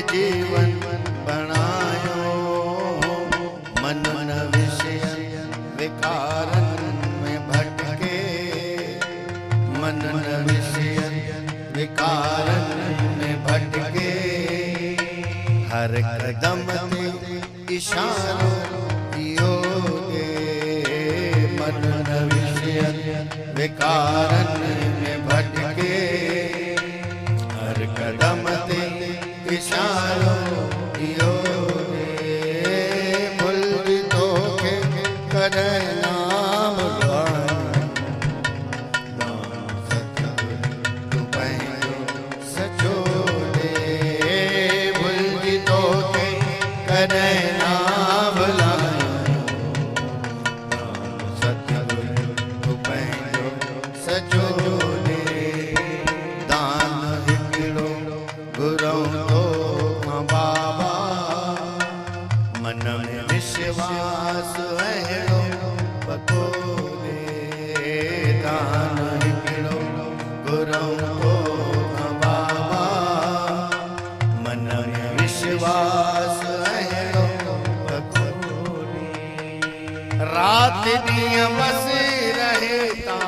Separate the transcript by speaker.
Speaker 1: जीवन बनायो। मन न विषय विकारन में भटके, मन न विषय विकारन में भटके। हर कदम ते इशारों योगे, मन न विषय विकारन में भटके। हर कदम ते इशारों योगे, मुल्क तो के करे नाम तू पहनो सचोले। मुल्क तो के करे नाम सतगुरु तू पहनो सचोले। दान हिकिड़ो गुरु तो बाबा, मन में विश्वास अहिड़ो पकोरे। दान हिकिड़ो गुरु तो बाबा, मन में विश्वास अहिड़ो पकोरे। रात ॾींहुं बस रहे ता